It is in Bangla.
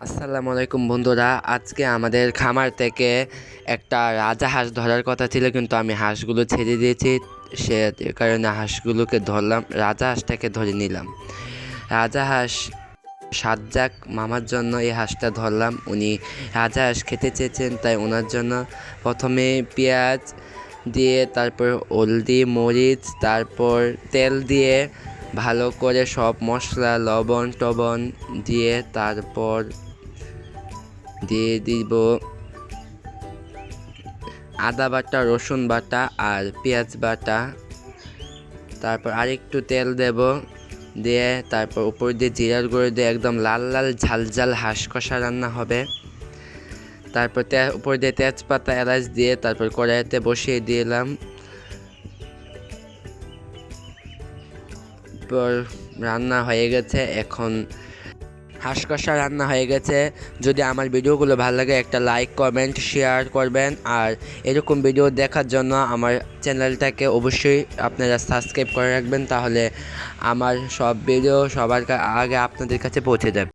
আসসালামু আলাইকুম বন্ধুরা, আজকে আমাদের খামার থেকে একটা রাজা হাঁস ধরার কথা ছিল, কিন্তু আমি হাঁসগুলো ছেড়ে দিয়েছি। সে কারণে হাঁসগুলোকে ধরলাম, রাজা হাঁসটাকে ধরে নিলাম। রাজা হাঁস সাজ্জাক মামার জন্য এই হাঁসটা ধরলাম। উনি রাজা হাঁস খেতে চেয়েছেন, তাই ওনার জন্য প্রথমে পেঁয়াজ দিয়ে, তারপর হলদি মরিচ, তারপর তেল দিয়ে ভালো করে সব মশলা লবণ টবণ দিয়ে তারপর দিয়ে দিব আদা বাটা, রসুন বাটা আর পেঁয়াজ বাটা। তারপর আরেকটু তেল দেব, দিয়ে তারপর উপর দিয়ে জিরার গুঁড়ো দিয়ে একদম লাল লাল ঝাল ঝাল হাঁস কষা রান্না হবে। তারপর উপর দিয়ে তেজপাতা এলাচ দিয়ে তারপর কড়াইতে বসিয়ে দিলাম। রান্না হয়ে গেছে। এখন হাঁস কষা রান্না হয়ে গেছে। যদি আমার ভিডিওগুলো ভালো লাগে একটা লাইক কমেন্ট শেয়ার করবেন, আর এরকম ভিডিও দেখার জন্য আমার চ্যানেলটাকে অবশ্যই আপনারা সাবস্ক্রাইব করে রাখবেন, তাহলে আমার সব ভিডিও সবার আগে আপনাদের কাছে পৌঁছে যাবে।